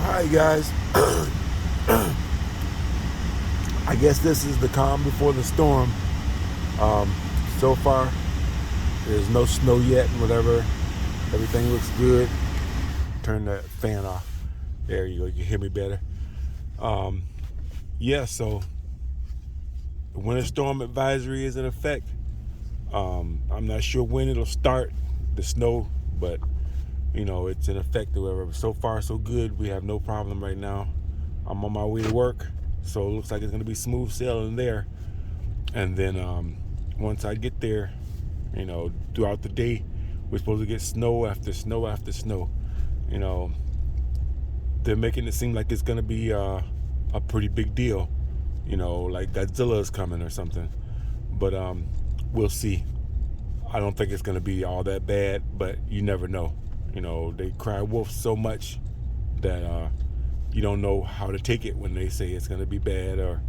Hi guys. I guess this is the calm before the storm. Um, so far, there's no snow yet and whatever. Everything looks good. Turn the fan off. There you go. You can hear me better. Um, yeah, so the winter storm advisory is in effect. I'm not sure when it'll start, the snow, but it's in effect or whatever. So far, so good. We have no problem right now. I'm on my way to work, so it looks like it's going to be smooth sailing there. And then once I get there, throughout the day, we're supposed to get snow after snow after snow. They're making it seem like it's going to be a pretty big deal, like Godzilla is coming or something. But we'll see. I don't think it's going to be all that bad, but you never know. They cry wolf so much that you don't know how to take it when they say it's going to be bad or,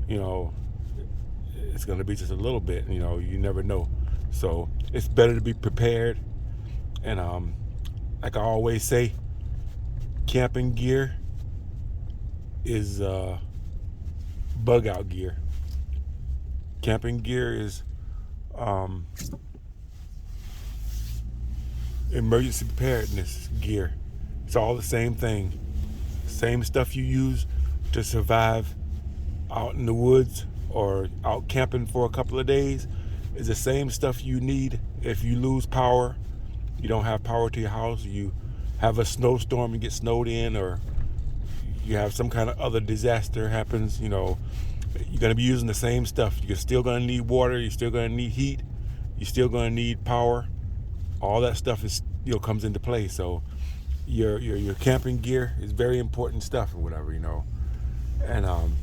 it's going to be just a little bit. You never know. So it's better to be prepared. And like I always say, camping gear is bug out gear. Camping gear is emergency preparedness gear. It's all the same thing. Same stuff you use to survive out in the woods or out camping for a couple of days is the same stuff you need if you lose power, you don't have power to your house, you have a snowstorm and get snowed in, or you have some kind of other disaster happens. You're going to be using the same stuff. You're still going to need water, you're still going to need heat, you're still going to need power. All that stuff is comes into play. So your camping gear is very important stuff or whatever, And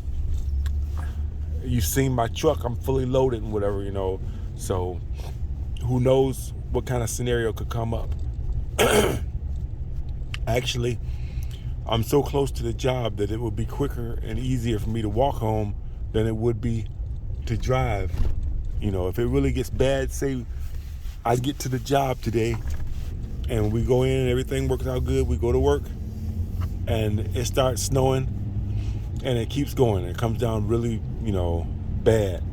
you've seen my truck, I'm fully loaded and whatever, So who knows what kind of scenario could come up. Actually, I'm so close to the job that it would be quicker and easier for me to walk home than it would be to drive. If it really gets bad, say I get to the job today and we go in and everything works out good, we go to work and it starts snowing and it keeps going. It comes down really, bad.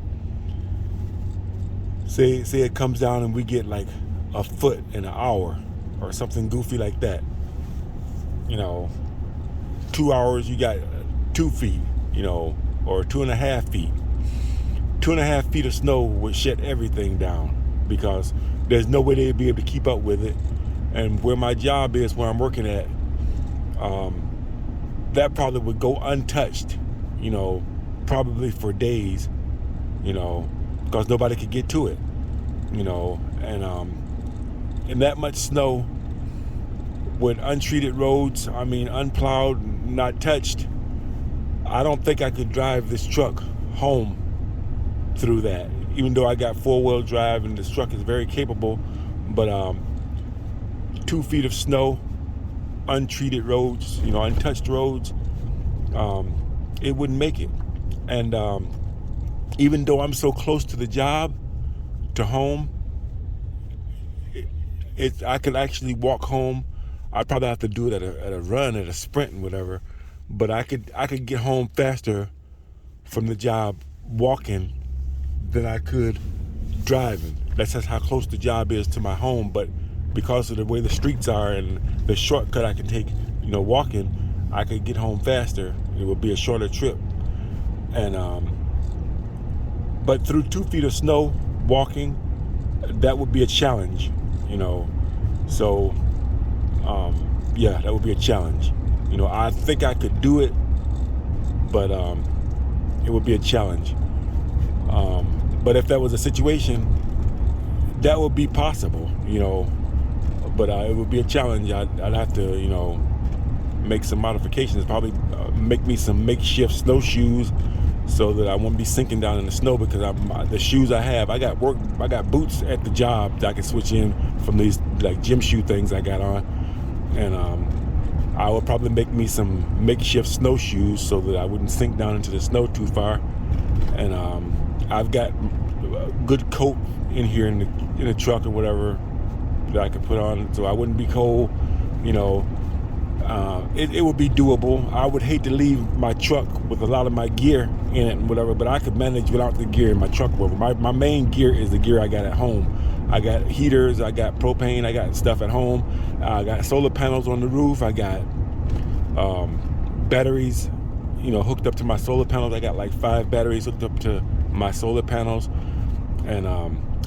Say it comes down and we get like a foot in an hour or something goofy like that. 2 hours you got 2 feet, or 2.5 feet. 2.5 feet of snow would shut everything down because there's no way they'd be able to keep up with it. And where my job is, where I'm working at, that probably would go untouched, probably for days, because nobody could get to it, and that much snow with untreated roads, unplowed, not touched, I don't think I could drive this truck home through that, even though I got 4-wheel drive and this truck is very capable. But 2 feet of snow, untreated roads, untouched roads, it wouldn't make it. And even though I'm so close to the job, to home, I could actually walk home. I'd probably have to do it at a run, at a sprint and whatever, but I could get home faster from the job walking than I could driving. That's just how close the job is to my home. But because of the way the streets are and the shortcut I can take, walking, I could get home faster. It would be a shorter trip. And but through 2 feet of snow, walking, that would be a challenge, So yeah, that would be a challenge. I think I could do it, but it would be a challenge. But if that was a situation, that would be possible, but it would be a challenge. I'd have to, make some modifications, probably make me some makeshift snowshoes so that I won't be sinking down in the snow, because the shoes I have, I got boots at the job that I can switch in from these like gym shoe things I got on, and I would probably make me some makeshift snowshoes so that I wouldn't sink down into the snow too far. And I've got a good coat in here in the truck or whatever that I could put on so I wouldn't be cold, it would be doable. I would hate to leave my truck with a lot of my gear in it and whatever, but I could manage without the gear in my truck. My main gear is the gear I got at home. I got heaters, I got propane, I got stuff at home. I got solar panels on the roof. I got batteries, hooked up to my solar panels. I got like 5 batteries hooked up to my solar panels. And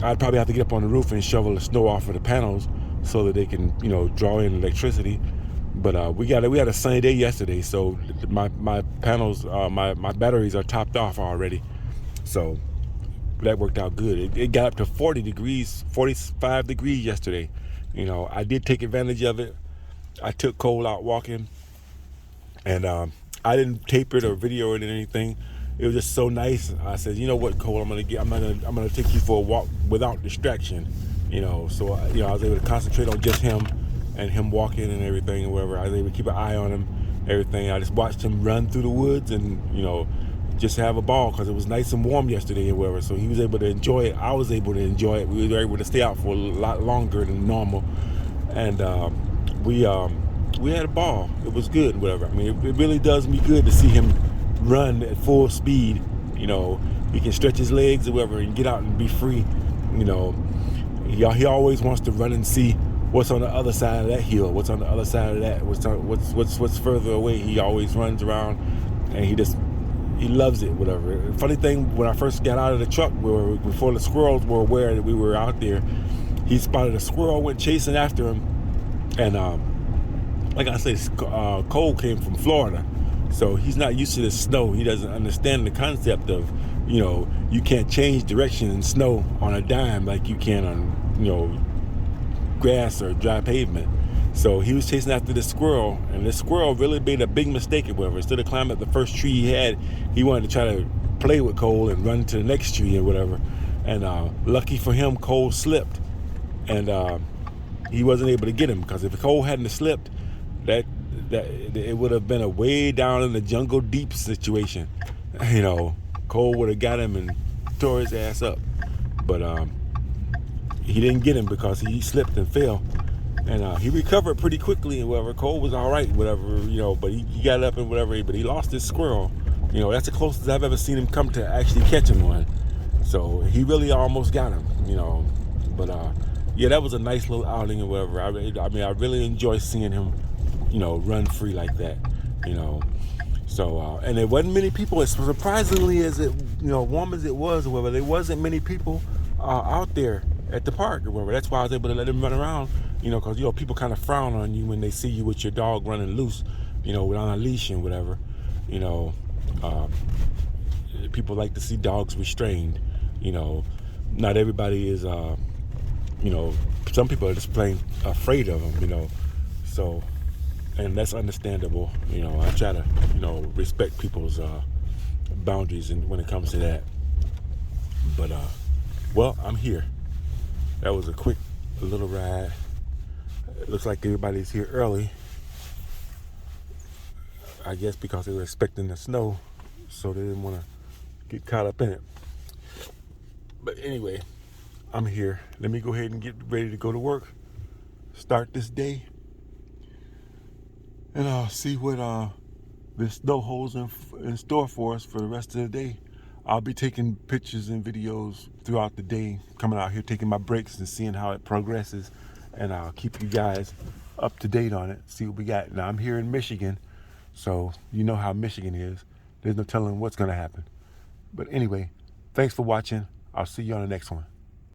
I'd probably have to get up on the roof and shovel the snow off of the panels so that they can, draw in electricity. But we had a sunny day yesterday, so my panels, my batteries are topped off already. So that worked out good. It got up to 40 degrees, 45 degrees yesterday. I did take advantage of it. I took Cole out walking, and I didn't tape it or video it or anything. It was just so nice. I said, you know what, Cole, I'm gonna take you for a walk without distraction. So I was able to concentrate on just him and him walking and everything and whatever. I was able to keep an eye on him, everything. I just watched him run through the woods and just have a ball because it was nice and warm yesterday and whatever. So he was able to enjoy it. I was able to enjoy it. We were able to stay out for a lot longer than normal, and we had a ball. It was good, whatever. I mean, it really does me good to see him run at full speed. He can stretch his legs or whatever and get out and be free. He always wants to run and see what's on the other side of that hill, what's on the other side of that, what's further away. He always runs around, and he loves it, whatever. Funny thing, when I first got out of the truck, before the squirrels were aware that we were out there, he spotted a squirrel, went chasing after him, and like I said, Cole came from Florida, so he's not used to the snow. He doesn't understand the concept of, you can't change direction in snow on a dime like you can on, grass or dry pavement. So he was chasing after this squirrel, and this squirrel really made a big mistake or whatever. Instead of climbing up the first tree he had, he wanted to try to play with Cole and run to the next tree or whatever. And lucky for him, Cole slipped, and he wasn't able to get him, because if Cole hadn't slipped, that it would have been a way down in the jungle deep situation. Cole would have got him and tore his ass up. But he didn't get him because he slipped and fell. And he recovered pretty quickly and whatever. Cole was all right, whatever, but he got up and whatever, but he lost his squirrel. That's the closest I've ever seen him come to actually catching one. So he really almost got him, But yeah, that was a nice little outing or whatever. I really enjoy seeing him, run free like that, So, and there wasn't many people, as surprisingly as it, warm as it was or whatever, there wasn't many people out there at the park or whatever. That's why I was able to let him run around, because, people kind of frown on you when they see you with your dog running loose, without a leash and whatever. People like to see dogs restrained. Not everybody is, some people are just plain afraid of them, So, and that's understandable. I try to, respect people's boundaries and when it comes to that. But, well, I'm here. That was a quick little ride. It looks like everybody's here early. I guess because they were expecting the snow, so they didn't want to get caught up in it. But anyway, I'm here. Let me go ahead and get ready to go to work. Start this day. And I'll see what the snow holds in store for us for the rest of the day. I'll be taking pictures and videos throughout the day, coming out here, taking my breaks and seeing how it progresses. And I'll keep you guys up to date on it, see what we got. Now, I'm here in Michigan, so you know how Michigan is. There's no telling what's going to happen. But anyway, thanks for watching. I'll see you on the next one.